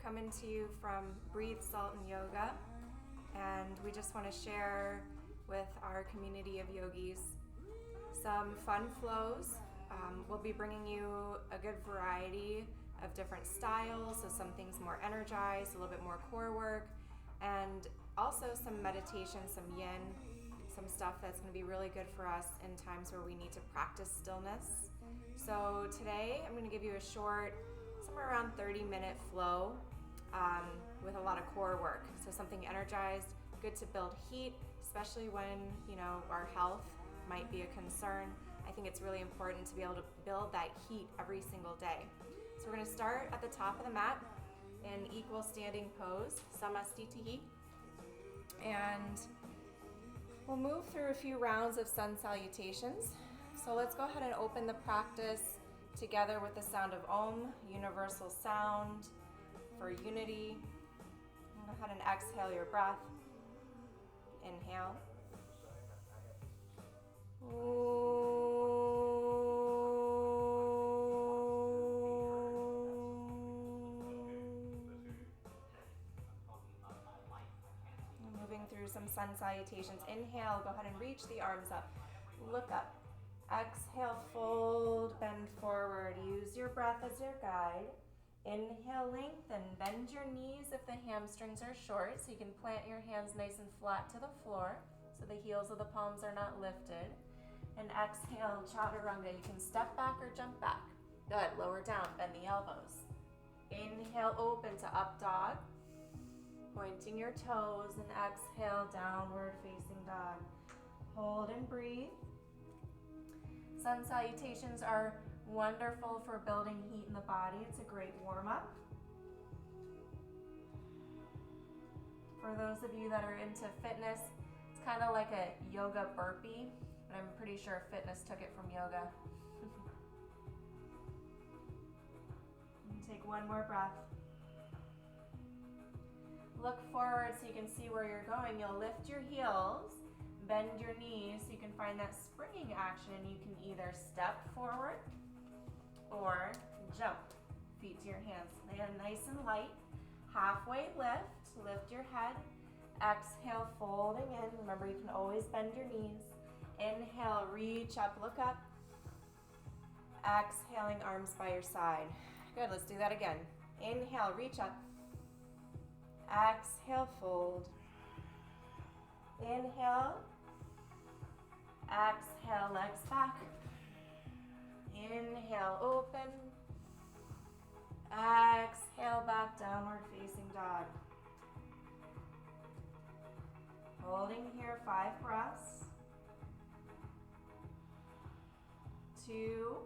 coming to you from Breathe, Salt, and Yoga, and we just want to share with our community of yogis some fun flows. We'll be bringing you a good variety of different styles, so some things more energized, a little bit more core work, and also some meditation, some yin, some stuff that's going to be really good for us in times where we need to practice stillness. So today I'm going to give you a short, somewhere around 30-minute flow with a lot of core work. So something energized, good to build heat, especially when our health might be a concern. I think it's really important to be able to build that heat every single day. So we're going to start at the top of the mat in equal standing pose, Samastitihi, and we'll move through a few rounds of sun salutations. So let's go ahead and open the practice together with the sound of Om, universal sound for unity. Go ahead and exhale your breath. Inhale. Moving through some sun salutations. Inhale, go ahead and reach the arms up. Look up. Exhale, fold, bend forward. Use your breath as your guide. Inhale, lengthen. Bend your knees if the hamstrings are short, so you can plant your hands nice and flat to the floor, so the heels of the palms are not lifted. And exhale, chaturanga. You can step back or jump back. Good. Lower down. Bend the elbows. Inhale, open to up dog. Pointing your toes, and exhale, downward facing dog. Hold and breathe. Sun salutations are wonderful for building heat in the body. It's a great warm-up. For those of you that are into fitness, it's kind of like a yoga burpee, but I'm pretty sure fitness took it from yoga. Take one more breath. Look forward so you can see where you're going. You'll lift your heels, bend your knees so you can find that springing action. You can either step forward or jump. Feet to your hands. Land nice and light. Halfway lift. Lift your head. Exhale, folding in. Remember, you can always bend your knees. Inhale, reach up, look up. Exhaling, arms by your side. Good, let's do that again. Inhale, reach up. Exhale, fold. Inhale. Exhale, legs back. Inhale, open. Exhale, back, downward facing dog. Holding here, 5 breaths. 2,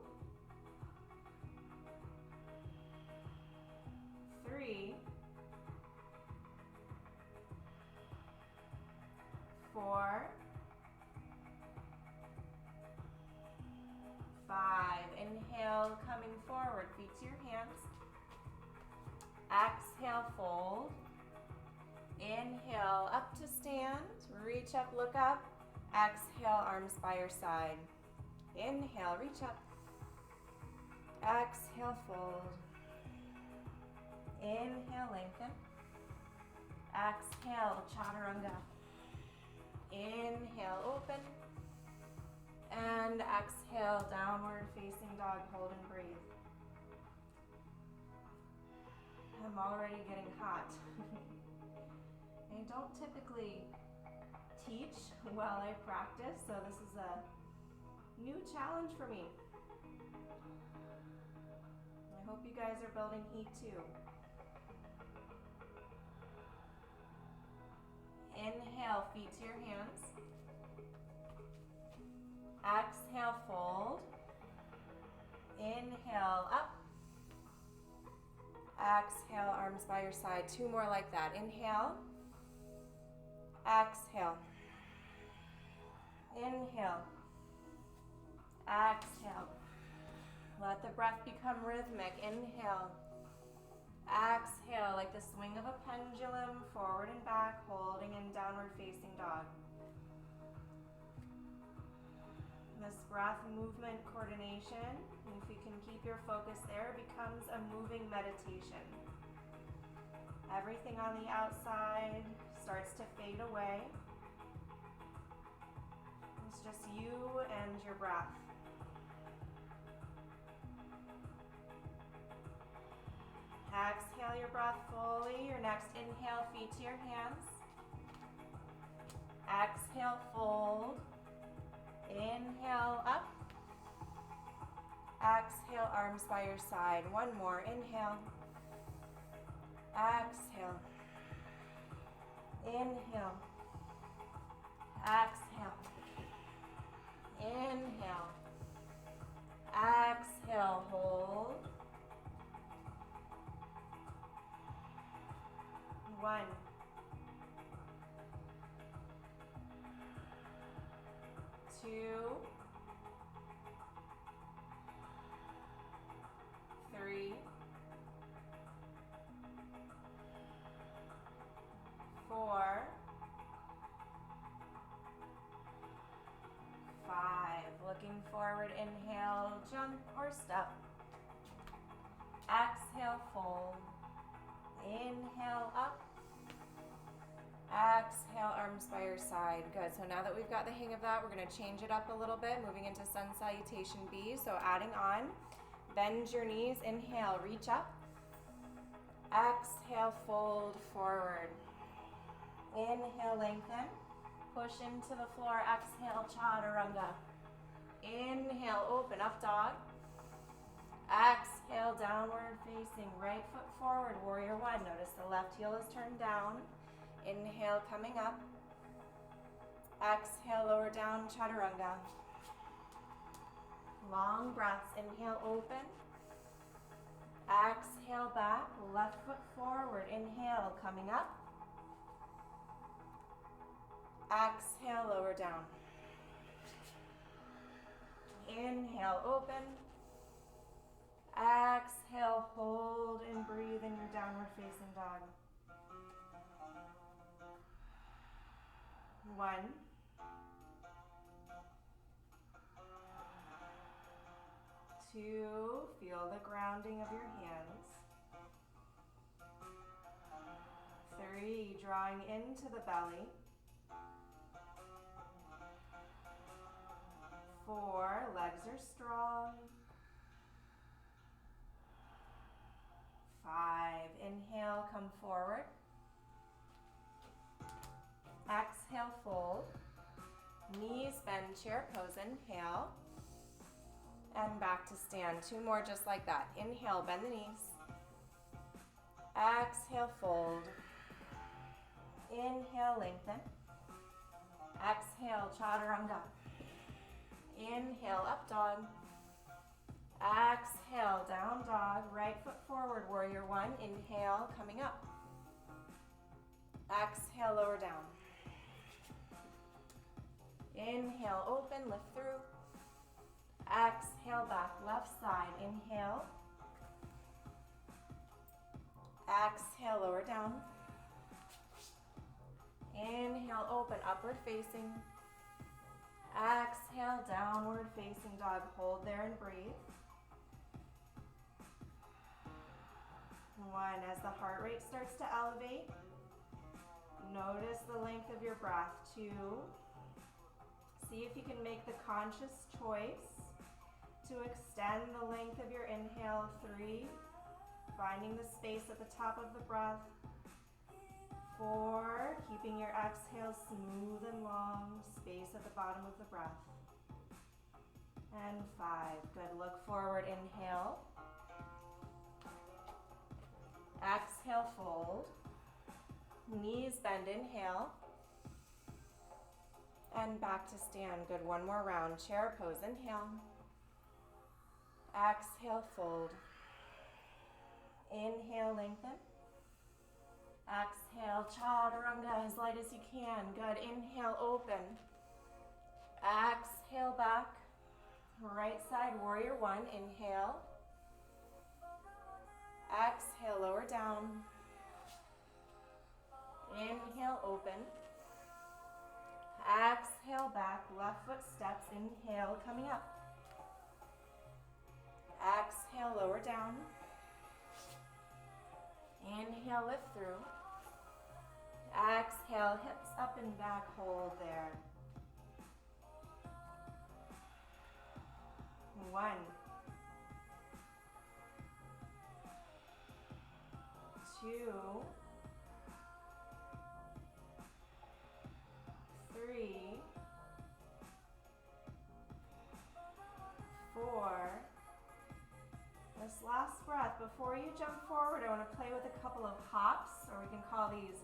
3, 4, 5. Inhale, coming forward, feet to your hands. Exhale, fold. Inhale, up to stand. Reach up, look up. Exhale, arms by your side. Inhale, reach up. Exhale, fold. Inhale, lengthen. Exhale, chaturanga. Inhale, open. And exhale, downward facing dog. Hold and breathe. I'm already getting hot. I don't typically teach while I practice, so this is a new challenge for me. I hope you guys are building heat too. Inhale, feet to your hands. Exhale, fold. Inhale, up. Exhale, arms by your side. 2 more like that. Inhale. Exhale. Inhale. Exhale. Let the breath become rhythmic. Inhale. Exhale, like the swing of a pendulum, forward and back, holding in downward facing dog. This breath movement coordination, and if you can keep your focus there, becomes a moving meditation. Everything on the outside starts to fade away. It's just you and your breath. Exhale your breath fully. Your next inhale, feet to your hands. Exhale, fold. Inhale, up. Exhale, arms by your side. One more. Inhale. Exhale. Inhale. Exhale. Inhale. Exhale, hold. 1. 2. 3. 4. 5. Looking forward, inhale, jump or step. Exhale, fold. Inhale, up. Exhale, arms by your side. Good. So now that we've got the hang of that, we're going to change it up a little bit, moving into Sun Salutation B. So adding on, bend your knees. Inhale, reach up. Exhale, fold forward. Inhale, lengthen. Push into the floor. Exhale, chaturanga. Inhale, open up dog. Exhale, downward facing. Right foot forward, warrior one. Notice the left heel is turned down. Inhale, coming up. Exhale, lower down, chaturanga. Long breaths. Inhale, open. Exhale, back. Left foot forward. Inhale, coming up. Exhale, lower down. Inhale, open. Exhale, hold and breathe in your downward facing dog. 1. 2. Feel the grounding of your hands. 3. Drawing into the belly. 4. Legs are strong. 5. Inhale, come forward. Exhale, fold. Knees bend, chair pose. Inhale. And back to stand. 2 more just like that. Inhale, bend the knees. Exhale, fold. Inhale, lengthen. Exhale, chaturanga. Inhale, up dog. Exhale, down dog. Right foot forward, warrior one. Inhale, coming up. Exhale, lower down. Inhale, open, lift through. Exhale, back, left side. Inhale. Exhale, lower down. Inhale, open, upward facing. Exhale, downward facing dog. Hold there and breathe. 1. As the heart rate starts to elevate, notice the length of your breath. 2. See if you can make the conscious choice to extend the length of your inhale. 3. Finding the space at the top of the breath. 4. Keeping your exhale smooth and long. Space at the bottom of the breath. And 5. Good. Look forward. Inhale. Exhale, fold. Knees bend. Inhale. And back to stand. Good. 1 more round. Chair pose. Inhale. Exhale, fold. Inhale, lengthen. Exhale, chaturanga as light as you can. Good. Inhale, open. Exhale, back. Right side, warrior one. Inhale. Exhale, lower down. Inhale, open. Exhale, back. Left foot steps. Inhale, coming up. Exhale, lower down. Inhale. Inhale, lift through. Exhale, hips up and back, hold there. 1, 2, 3, 4. This last breath, before you jump forward, I want to play with a couple of hops, or we can call these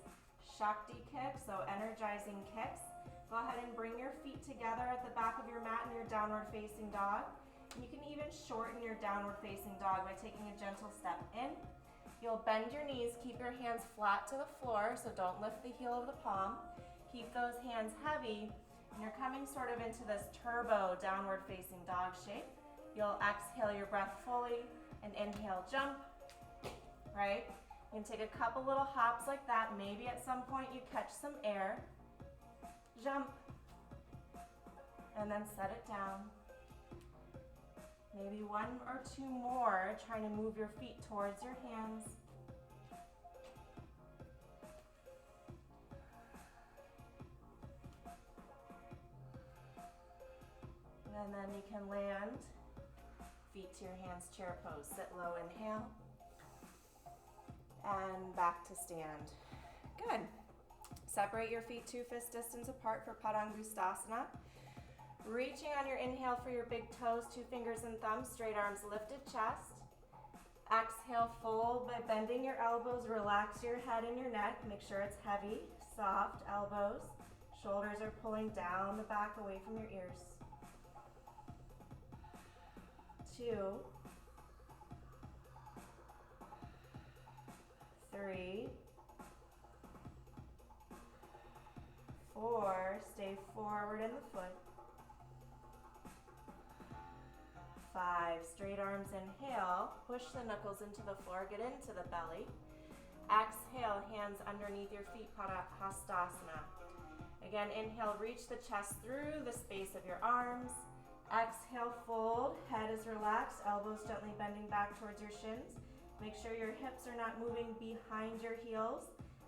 Shakti Kicks, so energizing kicks. Go ahead and bring your feet together at the back of your mat in your downward facing dog. And you can even shorten your downward facing dog by taking a gentle step in. You'll bend your knees, keep your hands flat to the floor, so don't lift the heel of the palm. Keep those hands heavy, and you're coming sort of into this turbo downward facing dog shape. You'll exhale your breath fully and inhale, jump, right? You can take a couple little hops like that. Maybe at some point you catch some air. Jump, and then set it down. Maybe 1 or 2 more, trying to move your feet towards your hands. And then you can land, feet to your hands, chair pose. Sit low, inhale, and back to stand. Good. Separate your feet 2 fist distance apart for Paschimottanasana. Reaching on your inhale for your big toes, 2 fingers and thumbs, straight arms, lifted chest. Exhale, fold by bending your elbows, relax your head and your neck. Make sure it's heavy, soft elbows. Shoulders are pulling down the back away from your ears. 2, 3, 4, stay forward in the foot. 5, straight arms, inhale, push the knuckles into the floor, get into the belly. Exhale, hands underneath your feet, Paschimottanasana. Again, inhale, reach the chest through the space of your arms. Exhale, fold, head is relaxed, elbows gently bending back towards your shins. Make sure your hips are not moving behind your heels.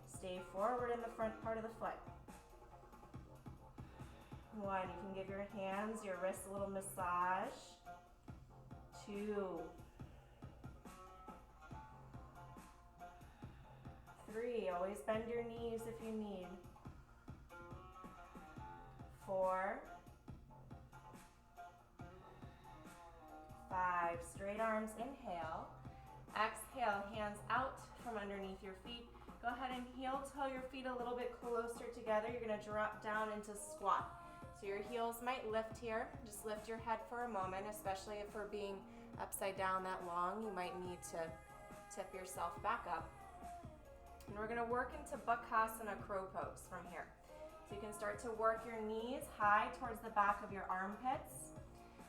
Stay forward in the front part of the foot. 1, you can give your hands, your wrists a little massage. 2, 3, always bend your knees if you need. 4, 5, straight arms, inhale. Exhale, hands out from underneath your feet. Go ahead and heel toe your feet a little bit closer together. You're gonna drop down into squat. So your heels might lift here. Just lift your head for a moment, especially if we're being upside down that long. You might need to tip yourself back up. And we're gonna work into Bakasana crow pose from here. So you can start to work your knees high towards the back of your armpits.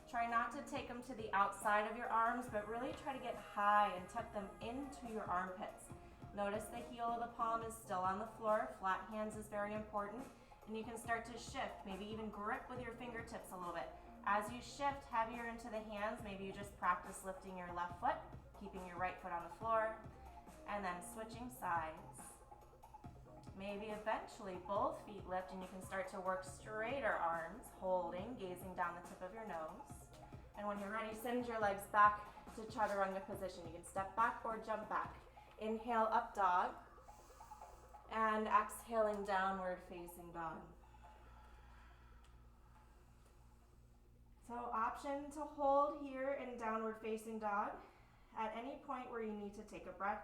Try not to take them to the outside of your arms, but really try to get high and tuck them into your armpits. Notice the heel of the palm is still on the floor. Flat hands is very important. And you can start to shift, maybe even grip with your fingertips a little bit. As you shift heavier into the hands, maybe you just practice lifting your left foot, keeping your right foot on the floor, and then switching sides. Maybe eventually both feet lift and you can start to work straighter arms, holding, gazing down the tip of your nose. And when you're ready, send your legs back to chaturanga position. You can step back or jump back. Inhale, up dog. And exhaling, downward facing dog. So option to hold here in downward facing dog. At any point where you need to take a breath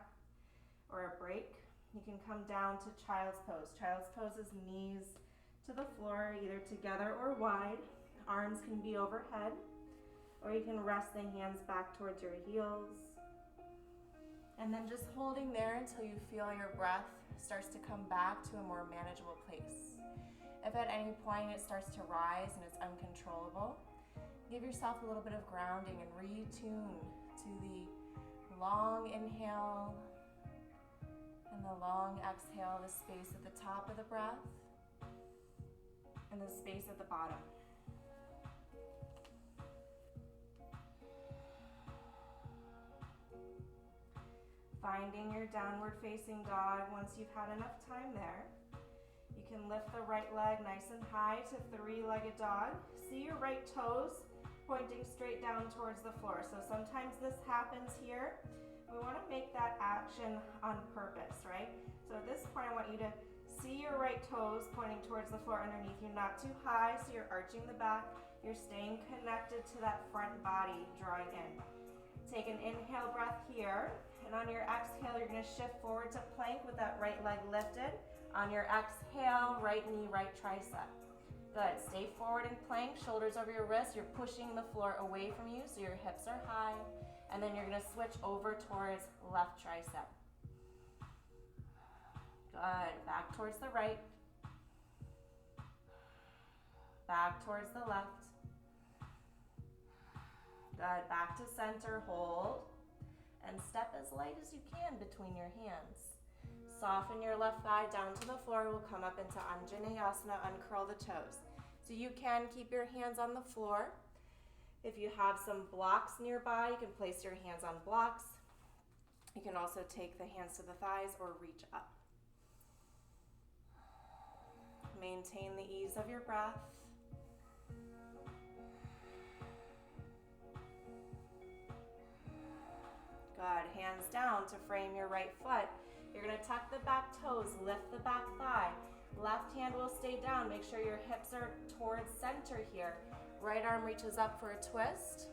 or a break, you can come down to child's pose. Child's pose is knees to the floor, either together or wide. Arms can be overhead, or you can rest the hands back towards your heels. And then just holding there until you feel your breath starts to come back to a more manageable place. If at any point it starts to rise and it's uncontrollable, give yourself a little bit of grounding and retune to the long inhale and the long exhale, the space at the top of the breath and the space at the bottom. Finding your downward facing dog once you've had enough time there. You can lift the right leg nice and high to three-legged dog. See your right toes pointing straight down towards the floor. So sometimes this happens here. We want to make that action on purpose, right? So at this point, I want you to see your right toes pointing towards the floor underneath you, not too high, so you're arching the back. You're staying connected to that front body, drawing in. Take an inhale breath here, and on your exhale, you're going to shift forward to plank with that right leg lifted. On your exhale, right knee, right tricep. Good. Stay forward in plank, shoulders over your wrists. You're pushing the floor away from you, so your hips are high. And then you're going to switch over towards left tricep. Good. Back towards the right. Back towards the left. Good. Back to center. Hold. And step as light as you can between your hands. Soften your left thigh down to the floor. We'll come up into Anjaneyasana, uncurl the toes. So you can keep your hands on the floor. If you have some blocks nearby, you can place your hands on blocks. You can also take the hands to the thighs or reach up. Maintain the ease of your breath. Good. Hands down to frame your right foot. You're going to tuck the back toes, lift the back thigh. Left hand will stay down. Make sure your hips are towards center here. Right arm reaches up for a twist.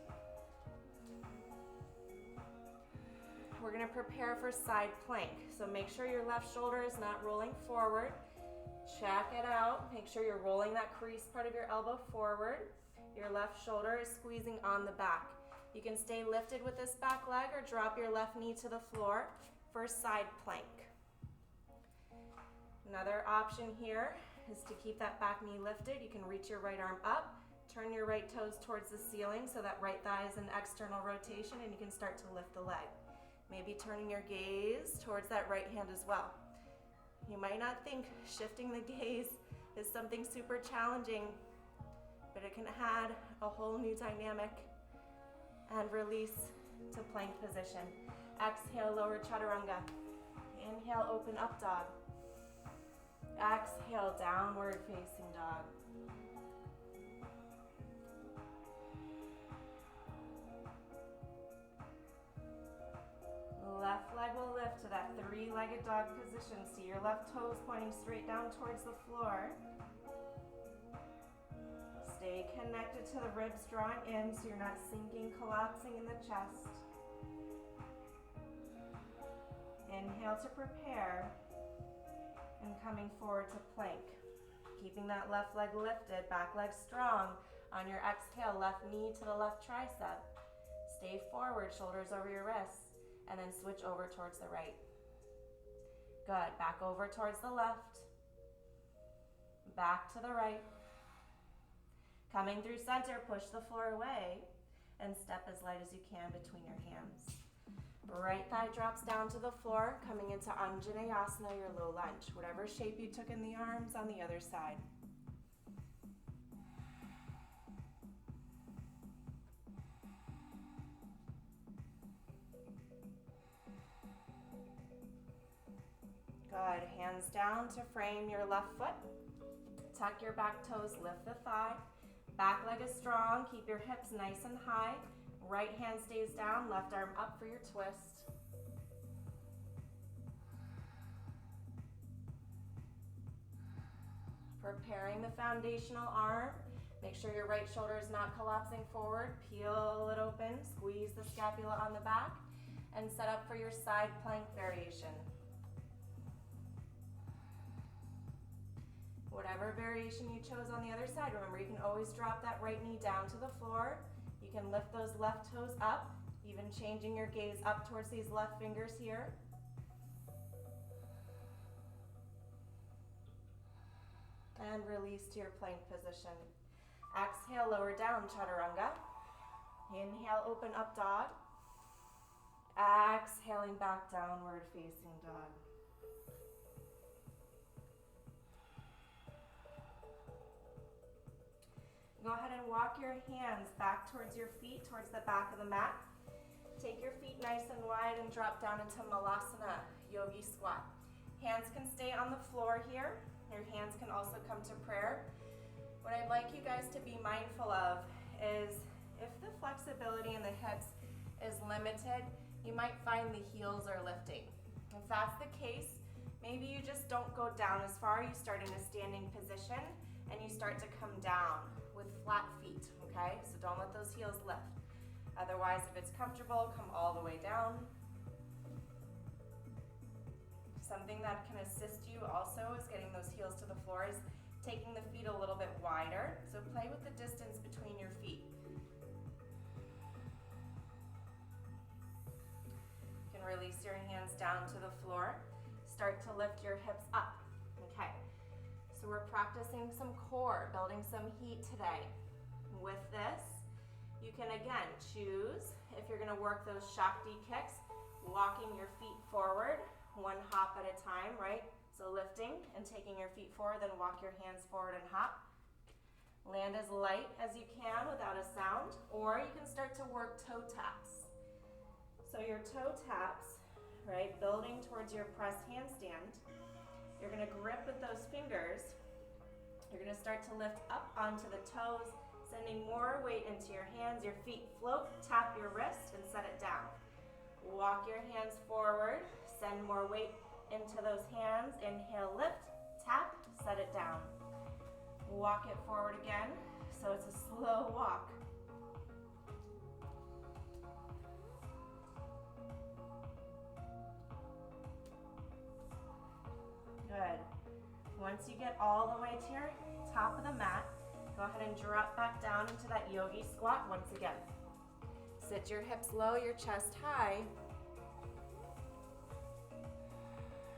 We're going to prepare for side plank. So make sure your left shoulder is not rolling forward. Check it out. Make sure you're rolling that crease part of your elbow forward. Your left shoulder is squeezing on the back. You can stay lifted with this back leg or drop your left knee to the floor for side plank. Another option here is to keep that back knee lifted. You can reach your right arm up, turn your right toes towards the ceiling so that right thigh is in external rotation, and you can start to lift the leg. Maybe turning your gaze towards that right hand as well. You might not think shifting the gaze is something super challenging, but it can add a whole new dynamic. And release to plank position. Exhale, lower chaturanga. Inhale, open up dog. Exhale, downward facing dog. Left leg will lift to that three-legged dog position. See your left toes pointing straight down towards the floor. Stay connected to the ribs drawing in so you're not sinking, collapsing in the chest. Inhale to prepare and coming forward to plank. Keeping that left leg lifted, back leg strong. On your exhale, left knee to the left tricep. Stay forward, shoulders over your wrists, and then switch over towards the right. Good. Back over towards the left. Back to the right. Coming through center, push the floor away and step as light as you can between your hands. Right thigh drops down to the floor, coming into Anjaneyasana, your low lunge. Whatever shape you took in the arms on the other side. Good. Hands down to frame your left foot. Tuck your back toes, lift the thigh. Back leg is strong, keep your hips nice and high. Right hand stays down, left arm up for your twist. Preparing the foundational arm. Make sure your right shoulder is not collapsing forward. Peel it open, squeeze the scapula on the back, and set up for your side plank variation. Whatever variation you chose on the other side, remember you can always drop that right knee down to the floor. You can lift those left toes up, even changing your gaze up towards these left fingers here. And release to your plank position. Exhale, lower down, chaturanga. Inhale, open up dog. Exhaling back, downward facing dog. Go ahead and walk your hands back towards your feet, towards the back of the mat. Take your feet nice and wide and drop down into Milazzo, Yogi squat. Hands can stay on the floor here. Your hands can also come to prayer. What I'd like you guys to be mindful of is if the flexibility in the hips is limited, you might find the heels are lifting. If that's the case, maybe you just don't go down as far. You start in a standing position and you start to come down with flat feet, okay? So don't let those heels lift. Otherwise, if it's comfortable, come all the way down. Something that can assist you also is getting those heels to the floor is taking the feet a little bit wider. So play with the distance between your feet. You can release your hands down to the floor. Start to lift your hips up. Okay, so we're practicing some core, building some heat today. With this, you can again choose if you're going to work those Shakti Kicks, walking your feet forward, one hop at a time, right? So lifting and taking your feet forward, then walk your hands forward and hop. Land as light as you can without a sound, or you can start to work toe taps. So your toe taps, right, building towards your press handstand. You're going to grip with those fingers. You're going to start to lift up onto the toes, sending more weight into your hands. Your feet float, tap your wrist, and set it down. Walk your hands forward, send more weight into those hands. Inhale, lift, tap, set it down. Walk it forward again, so it's a slow walk. Good. Once you get all the way to your top of the mat, go ahead and drop back down into that yogi squat once again. Sit your hips low, your chest high.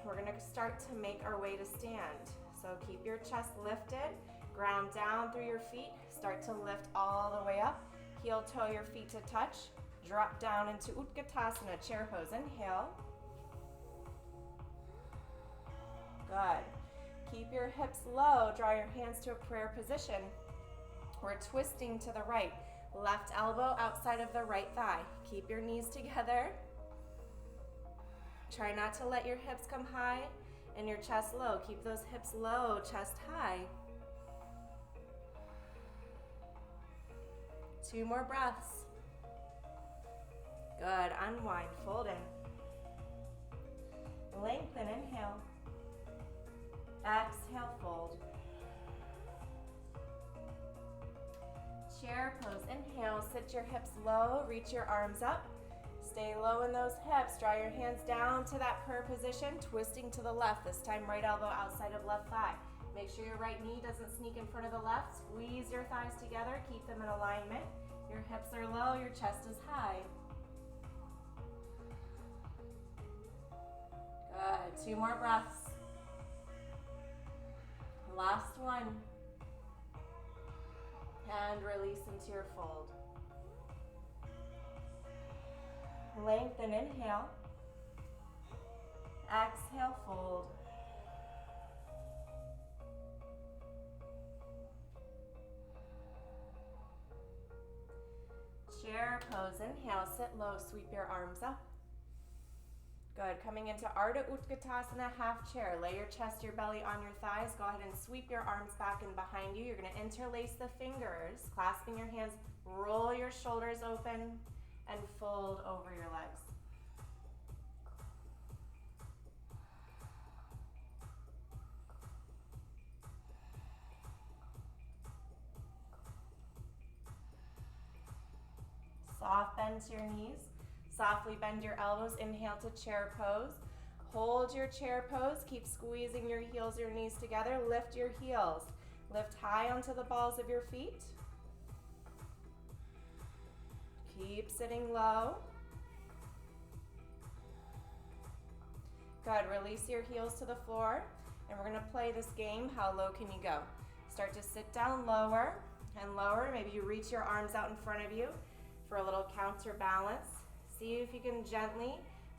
We're going to start to make our way to stand. So keep your chest lifted, ground down through your feet, start to lift all the way up. Heel toe your feet to touch. Drop down into Utkatasana, chair pose. Inhale. Good. Keep your hips low, draw your hands to a prayer position. We're twisting to the right. Left elbow outside of the right thigh. Keep your knees together. Try not to let your hips come high and your chest low. Keep those hips low, chest high. 2 more breaths. Good. Unwind, fold in. Lengthen, inhale. Exhale, fold. Chair pose. Inhale, sit your hips low, reach your arms up. Stay low in those hips. Draw your hands down to that prayer position, twisting to the left. This time, right elbow outside of left thigh. Make sure your right knee doesn't sneak in front of the left. Squeeze your thighs together. Keep them in alignment. Your hips are low, your chest is high. Good. 2 more breaths. Last one. And release into your fold. Lengthen, inhale. Exhale, fold. Chair pose. Inhale, sit low, sweep your arms up. Good. Coming into Ardha Utkatasana, half chair. Lay your chest, your belly on your thighs. Go ahead and sweep your arms back and behind you. You're going to interlace the fingers, clasping your hands. Roll your shoulders open and fold over your legs. Soft bend to your knees. Softly bend your elbows. Inhale to chair pose. Hold your chair pose. Keep squeezing your heels, your knees together. Lift your heels. Lift high onto the balls of your feet. Keep sitting low. Good. Release your heels to the floor. And we're going to play this game, how low can you go? Start to sit down lower and lower. Maybe you reach your arms out in front of you for a little counterbalance. See if you can gently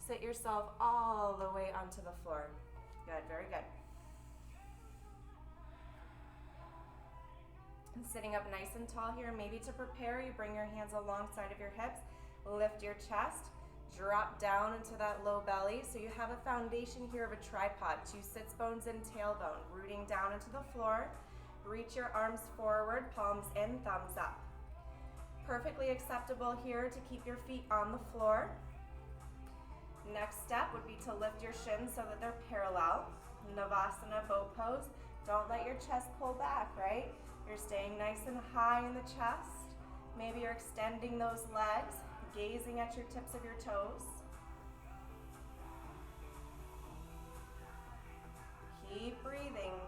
sit yourself all the way onto the floor. Good, very good. And sitting up nice and tall here. Maybe to prepare, you bring your hands alongside of your hips. Lift your chest, drop down into that low belly. So you have a foundation here of a tripod, 2 sits bones and tailbone, rooting down into the floor. Reach your arms forward, palms in, thumbs up. Perfectly acceptable here to keep your feet on the floor. Next step would be to lift your shins so that they're parallel. Navasana, boat pose. Don't let your chest pull back, right? You're staying nice and high in the chest. Maybe you're extending those legs, gazing at your tips of your toes. Keep breathing.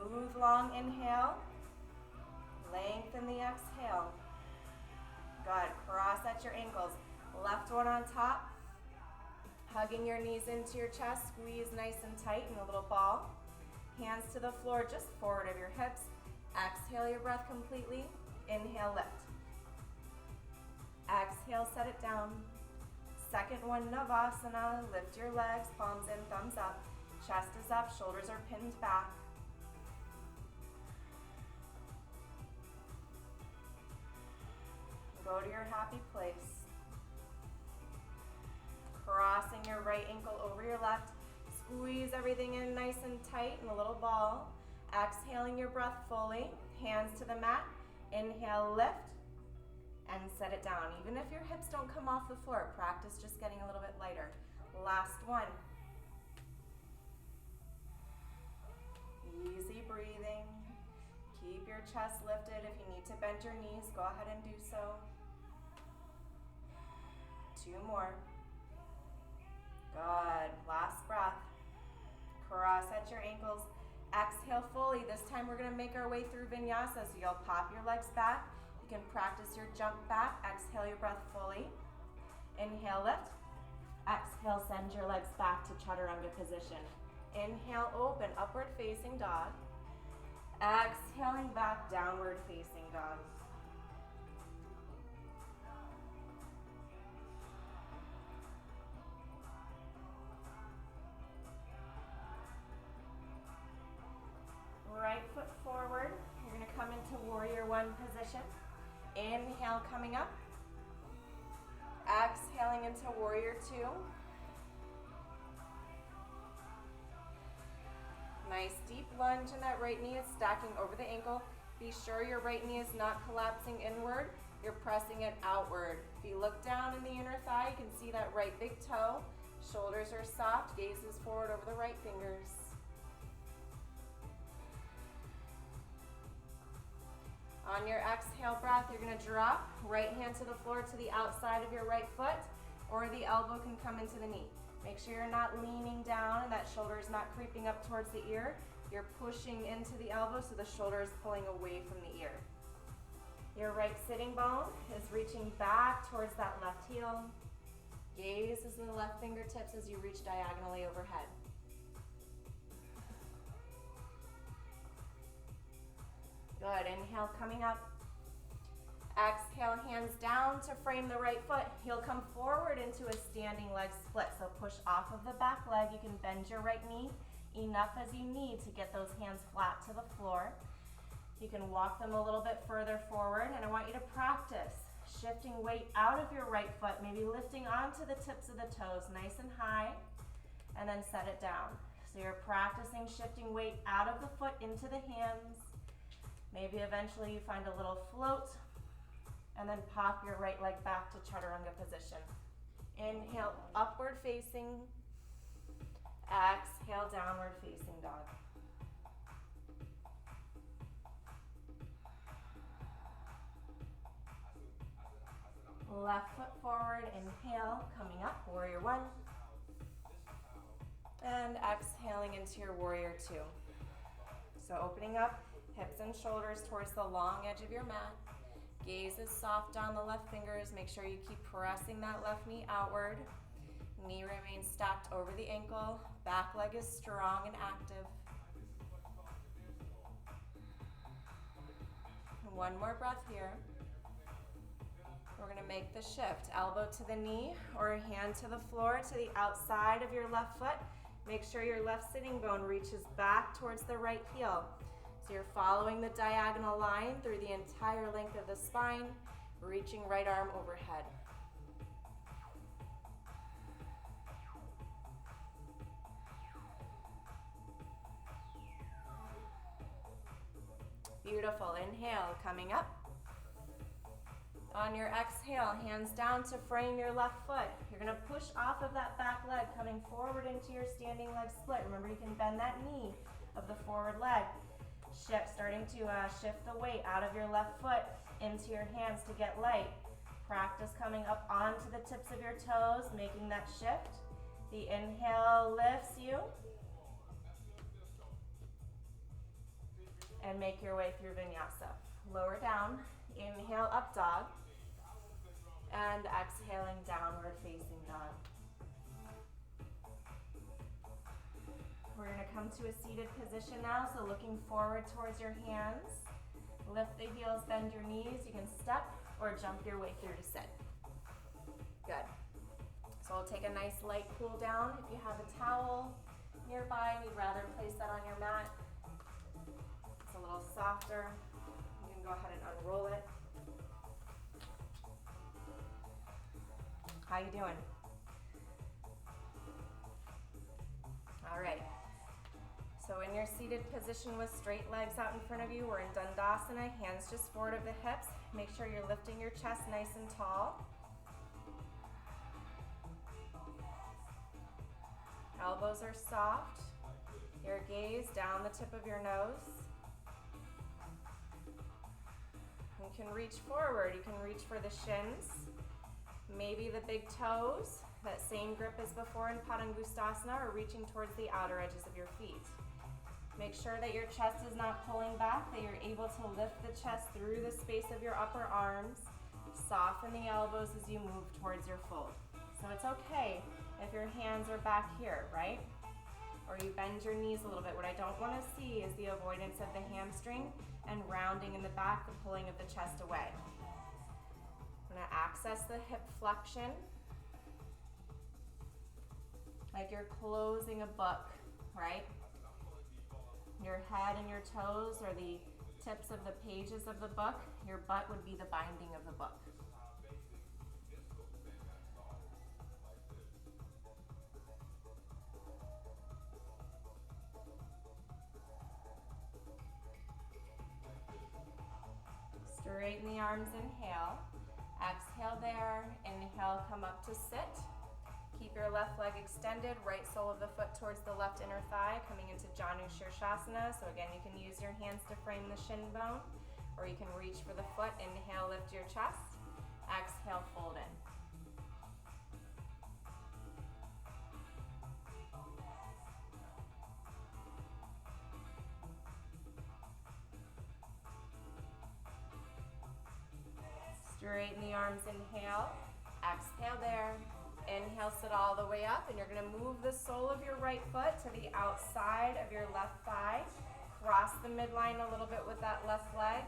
Smooth, long inhale. Lengthen the exhale. Good. Cross at your ankles. Left one on top. Hugging your knees into your chest. Squeeze nice and tight in a little ball. Hands to the floor just forward of your hips. Exhale your breath completely. Inhale, lift. Exhale, set it down. Second one, Navasana. Lift your legs, palms in, thumbs up. Chest is up, shoulders are pinned back. Go to your happy place. Crossing your right ankle over your left. Squeeze everything in nice and tight in a little ball. Exhaling your breath fully. Hands to the mat. Inhale, lift, and set it down. Even if your hips don't come off the floor, practice just getting a little bit lighter. Last one. Easy breathing. Keep your chest lifted. If you need to bend your knees, go ahead and do so. 2 more. Good. Last breath. Cross at your ankles. Exhale fully. This time we're going to make our way through Vinyasa. So you'll pop your legs back. You can practice your jump back. Exhale your breath fully. Inhale, lift. Exhale, send your legs back to Chaturanga position. Inhale, open, upward facing dog. Exhaling back, downward facing dog. Right foot forward. You're going to come into warrior one position. Inhale, coming up. Exhaling into warrior two. Nice deep lunge in that right knee is stacking over the ankle. Be sure your right knee is not collapsing inward. You're pressing it outward. If you look down in the inner thigh, you can see that right big toe. Shoulders are soft, gaze is forward over the right fingers. On your exhale breath, you're going to drop right hand to the floor to the outside of your right foot, or the elbow can come into the knee. Make sure you're not leaning down and that shoulder is not creeping up towards the ear. You're pushing into the elbow so the shoulder is pulling away from the ear. Your right sitting bone is reaching back towards that left heel. Gaze is in the left fingertips as you reach diagonally overhead. Good. Inhale, coming up. Exhale, hands down to frame the right foot. Heel come forward into a standing leg split. So push off of the back leg. You can bend your right knee enough as you need to get those hands flat to the floor. You can walk them a little bit further forward, and I want you to practice shifting weight out of your right foot, maybe lifting onto the tips of the toes nice and high, and then set it down. So you're practicing shifting weight out of the foot into the hands. Maybe eventually you find a little float, and then pop your right leg back to Chaturanga position. Inhale, upward facing. Exhale, downward facing dog. Left foot forward, inhale, coming up, warrior one. And exhaling into your warrior two. So opening up, hips and shoulders towards the long edge of your mat. Gaze is soft on the left fingers. Make sure you keep pressing that left knee outward. Knee remains stacked over the ankle. Back leg is strong and active. One more breath here. We're going to make the shift. Elbow to the knee or hand to the floor to the outside of your left foot. Make sure your left sitting bone reaches back towards the right heel. So you're following the diagonal line through the entire length of the spine. Reaching right arm overhead. Beautiful. Inhale, coming up. On your exhale, hands down to frame your left foot. You're going to push off of that back leg, coming forward into your standing leg split. Remember, you can bend that knee of the forward leg. Starting to shift the weight out of your left foot into your hands to get light. Practice coming up onto the tips of your toes, making that shift. The inhale lifts you. And make your way through Vinyasa. Lower down, inhale up dog, and exhaling downward facing dog. We're going to come to a seated position now, so looking forward towards your hands. Lift the heels, bend your knees. You can step or jump your way through to sit. Good. So we'll take a nice light cool down. If you have a towel nearby, we'd rather place that on your mat. It's a little softer. You can go ahead and unroll it. How you doing? All right. So in your seated position with straight legs out in front of you, we're in Dandasana, hands just forward of the hips. Make sure you're lifting your chest nice and tall. Elbows are soft. Your gaze down the tip of your nose. You can reach forward. You can reach for the shins. Maybe the big toes, that same grip as before in Padangustasana, or reaching towards the outer edges of your feet. Make sure that your chest is not pulling back, that you're able to lift the chest through the space of your upper arms. Soften the elbows as you move towards your fold. So it's okay if your hands are back here, right? Or you bend your knees a little bit. What I don't want to see is the avoidance of the hamstring and rounding in the back, the pulling of the chest away. I'm going to access the hip flexion like you're closing a book, right? Your head and your toes are the tips of the pages of the book. Your butt would be the binding of the book. Straighten the arms, inhale. Exhale there. Inhale, come up to sit. Keep your left leg extended, right sole of the foot towards the left inner thigh, coming into Janu Shirshasana. So again, you can use your hands to frame the shin bone, or you can reach for the foot. Inhale, lift your chest. Exhale, fold in. Straighten the arms, inhale. Exhale there. Inhale, sit all the way up, and you're going to move the sole of your right foot to the outside of your left thigh. Cross the midline a little bit with that left leg.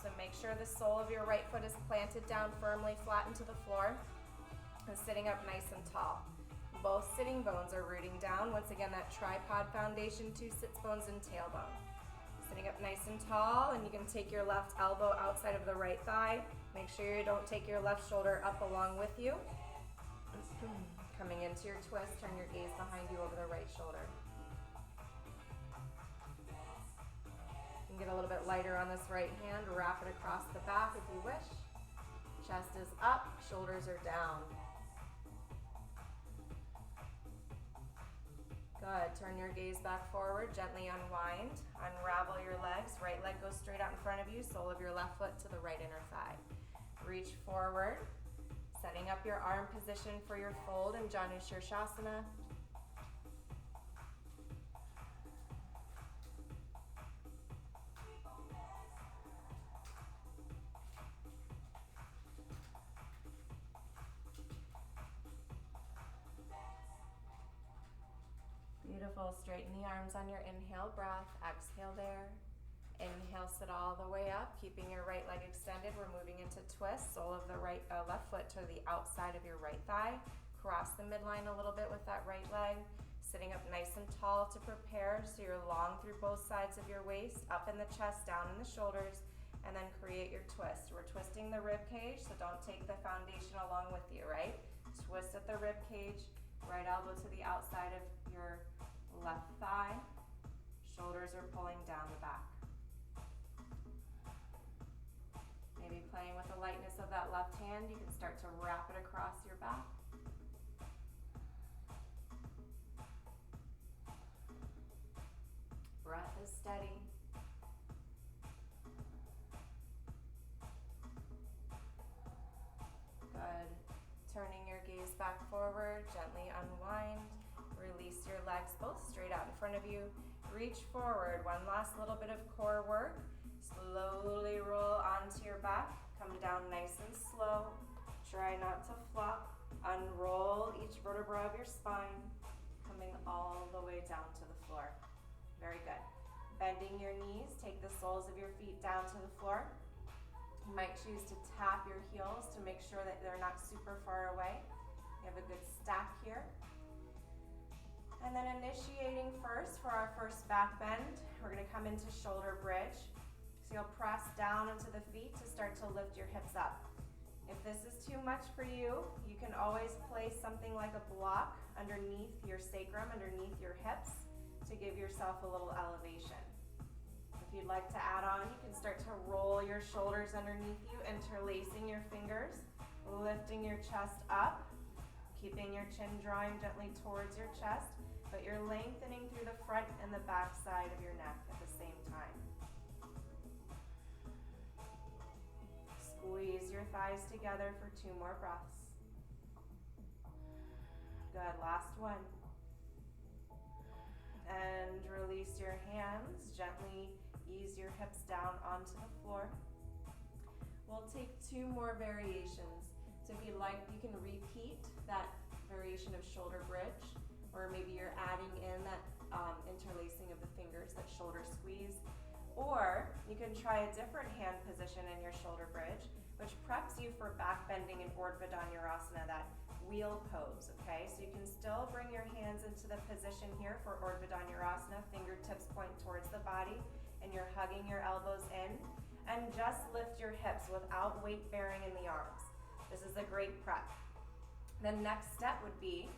So make sure the sole of your right foot is planted down firmly, flat into the floor, and sitting up nice and tall. Both sitting bones are rooting down. Once again, that tripod foundation, two sits bones and tailbone. Sitting up nice and tall, and you can take your left elbow outside of the right thigh. Make sure you don't take your left shoulder up along with you. Coming into your twist, turn your gaze behind you over the right shoulder. You can get a little bit lighter on this right hand, wrap it across the back if you wish. Chest is up, shoulders are down. Good, turn your gaze back forward, gently unwind, unravel your legs, right leg goes straight out in front of you, sole of your left foot to the right inner thigh. Reach forward. Setting up your arm position for your fold in Janu Shirshasana. Beautiful. Straighten the arms on your inhale breath. Exhale there. Inhale, sit all the way up, keeping your right leg extended. We're moving into twist. Sole of the left foot to the outside of your right thigh. Cross the midline a little bit with that right leg. Sitting up nice and tall to prepare, so you're long through both sides of your waist, up in the chest, down in the shoulders. and then create your twist. We're twisting the rib cage, so don't take the foundation along with you, right? Twist at the rib cage, right elbow to the outside of your left thigh. Shoulders are pulling down the back. Maybe playing with the lightness of that left hand, you can start to wrap it across your back. Breath is steady. Good. Turning your gaze back forward, gently unwind. Release your legs both straight out in front of you. Reach forward. One last little bit of core work. Slowly roll onto your back. Come down nice and slow. Try not to flop. Unroll each vertebra of your spine, coming all the way down to the floor. Very good. Bending your knees, take the soles of your feet down to the floor. You might choose to tap your heels to make sure that they're not super far away. You have a good stack here. And then initiating first for our first back bend, we're going to come into shoulder bridge. So you'll press down into the feet to start to lift your hips up. If this is too much for you, you can always place something like a block underneath your sacrum, underneath your hips, to give yourself a little elevation. If you'd like to add on, you can start to roll your shoulders underneath you, interlacing your fingers, lifting your chest up, keeping your chin drawing gently towards your chest, but you're lengthening through the front and the back side of your neck at the same time. Squeeze your thighs together for 2 more breaths. Good, last one. And release your hands, gently ease your hips down onto the floor. We'll take 2 more variations. So if you'd like, you can repeat that variation of shoulder bridge, or maybe you're adding in that interlacing of the fingers, that shoulder squeeze. Or you can try a different hand position in your shoulder bridge, which preps you for back bending in Urdhva Dhanurasana, that wheel pose, okay? So you can still bring your hands into the position here for Urdhva Dhanurasana, fingertips point towards the body, and you're hugging your elbows in, and just lift your hips without weight bearing in the arms. This is a great prep. The next step would be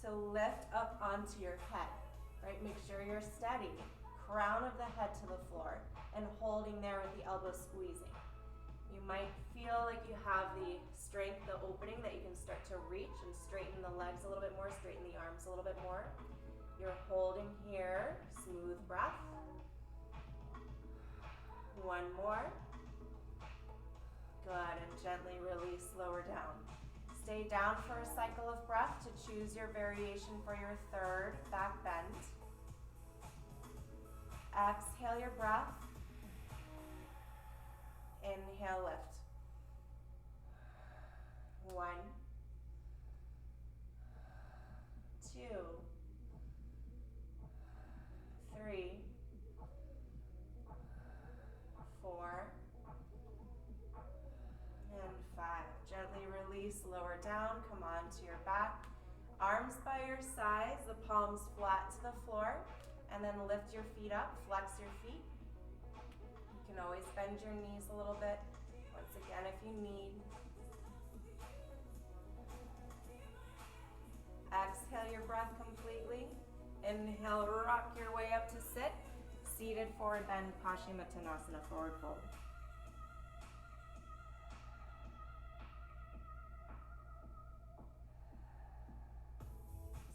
to lift up onto your head, right? Make sure you're steady. Crown of the head to the floor, and holding there with the elbow squeezing. You might feel like you have the strength, the opening, that you can start to reach and straighten the legs a little bit more, straighten the arms a little bit more. You're holding here, smooth breath. 1 more. Good, and gently release, lower down. Stay down for a cycle of breath to choose your variation for your 3rd back bend. Exhale your breath. Inhale, lift. 1, 2, 3, 4, and 5. Gently release, lower down, come on to your back. Arms by your sides, the palms flat to the floor, and then lift your feet up, flex your feet. You can always bend your knees a little bit, once again if you need. Exhale your breath completely. Inhale, rock your way up to sit. Seated forward bend, Paschimottanasana, forward fold.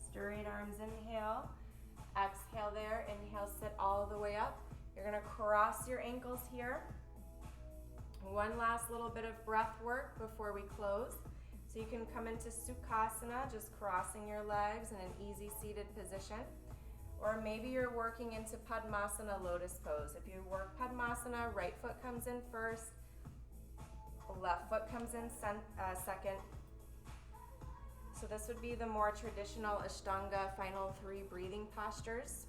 Straight arms, inhale. Exhale there, inhale, sit all the way up. You're gonna cross your ankles here. One last little bit of breath work before we close. So you can come into Sukhasana, just crossing your legs in an easy seated position. Or maybe you're working into Padmasana, lotus pose. If you work Padmasana, right foot comes in first, left foot comes in second. So this would be the more traditional Ashtanga final 3 breathing postures.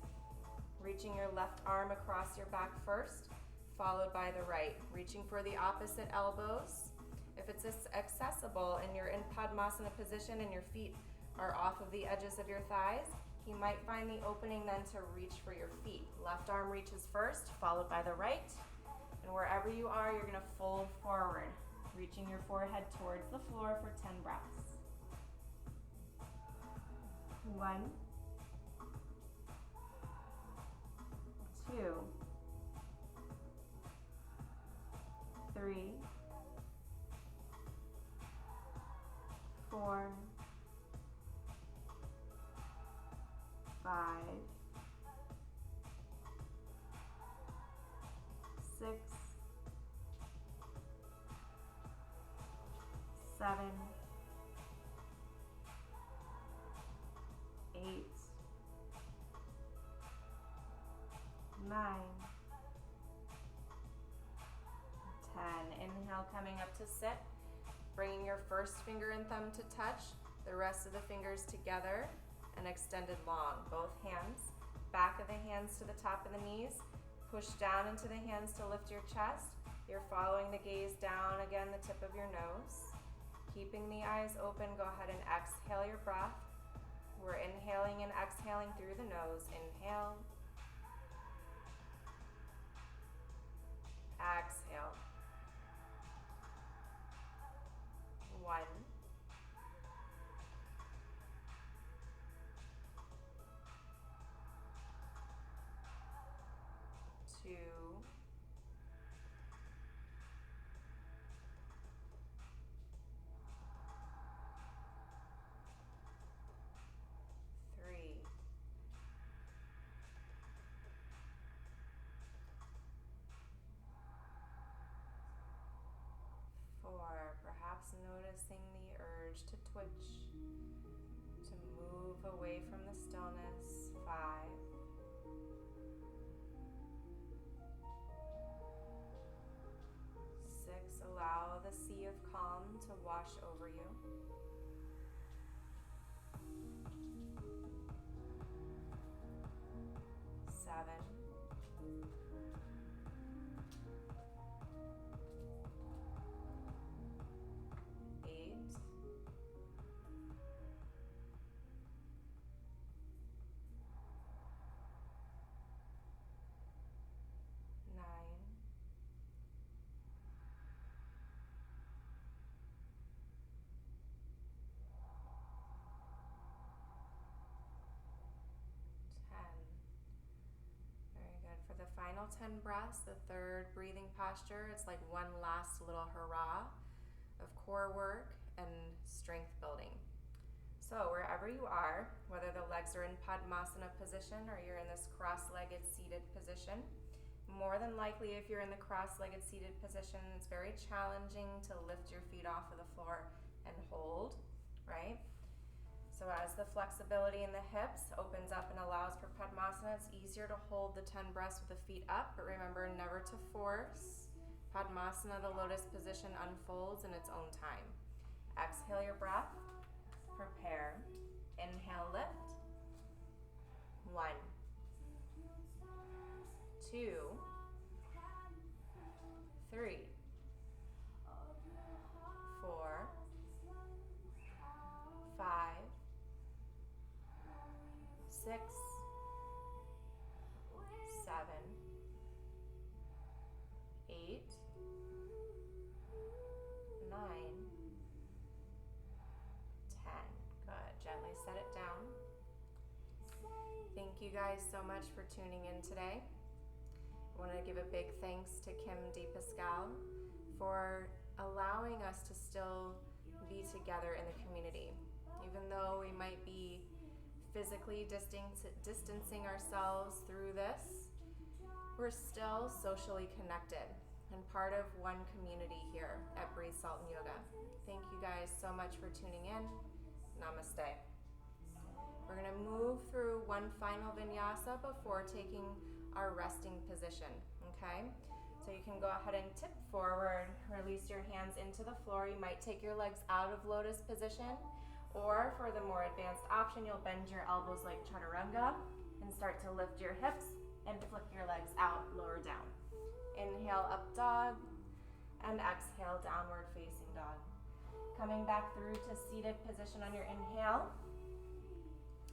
Reaching your left arm across your back first, followed by the right. Reaching for the opposite elbows. If it's accessible and you're in Padmasana position and your feet are off of the edges of your thighs, you might find the opening then to reach for your feet. Left arm reaches first, followed by the right. And wherever you are, you're gonna fold forward, reaching your forehead towards the floor for 10 breaths. 1, 2, 3, 4, 5, 6, 7, 8, 9, 10. Inhale, coming up to sit. Bringing your first finger and thumb to touch, the rest of the fingers together and extended long. Both hands, back of the hands to the top of the knees. Push down into the hands to lift your chest. You're following the gaze down, again, the tip of your nose. Keeping the eyes open, go ahead and exhale your breath. We're inhaling and exhaling through the nose. Inhale. Exhale. 1, 2, 3, 4, perhaps noticing the urge to twitch, to move away from the stillness. 5, 6, allow the sea of calm to wash over you. 7, 8, 9, 10. Very good. For the final 10 breaths, the third breathing posture, it's like one last little hurrah of core work and strength building. So wherever you are, whether the legs are in Paschimottanasana position or you're in this cross-legged seated position, more than likely if you're in the cross-legged seated position, it's very challenging to lift your feet off of the floor and hold, right? So as the flexibility in the hips opens up and allows for Padmasana, it's easier to hold the 10 breaths with the feet up, but remember never to force. Padmasana, the lotus position, unfolds in its own time. Exhale your breath, prepare. Inhale, lift. 1, 2, 3, 4, 5, 6, 7, 8, 9, 10. Good. Gently set it down. Thank you guys so much for tuning in today. I want to give a big thanks to Kim DePascal for allowing us to still be together in the community. Even though we might be physically distancing ourselves through this, we're still socially connected and part of one community here at Breathe, Salt, and Yoga. Thank you guys so much for tuning in. Namaste. We're going to move through one final vinyasa before taking our resting position, okay? So you can go ahead and tip forward, release your hands into the floor. You might take your legs out of lotus position, or for the more advanced option, you'll bend your elbows like chaturanga and start to lift your hips and flip your legs out, lower down. Inhale, up dog, and exhale, downward facing dog. Coming back through to seated position on your inhale.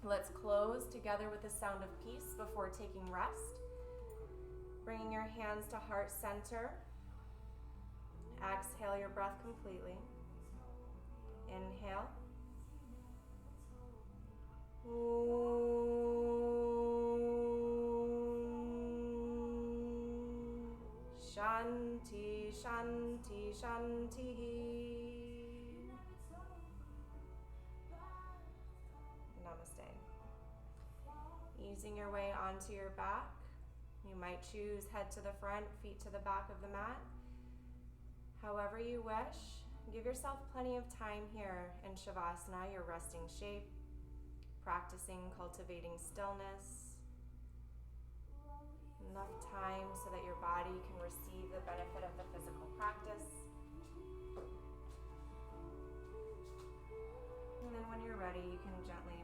Let's close together with the sound of peace before taking rest. Bringing your hands to heart center, Exhale your breath completely. Inhale. Shanti, Shanti, Shanti. Namaste. Easing your way onto your back. You might choose head to the front, feet to the back of the mat. However you wish. Give yourself plenty of time here in Shavasana, your resting shape, practicing cultivating stillness. Enough time so that your body can receive the benefit of the physical practice. And then when you're ready, you can gently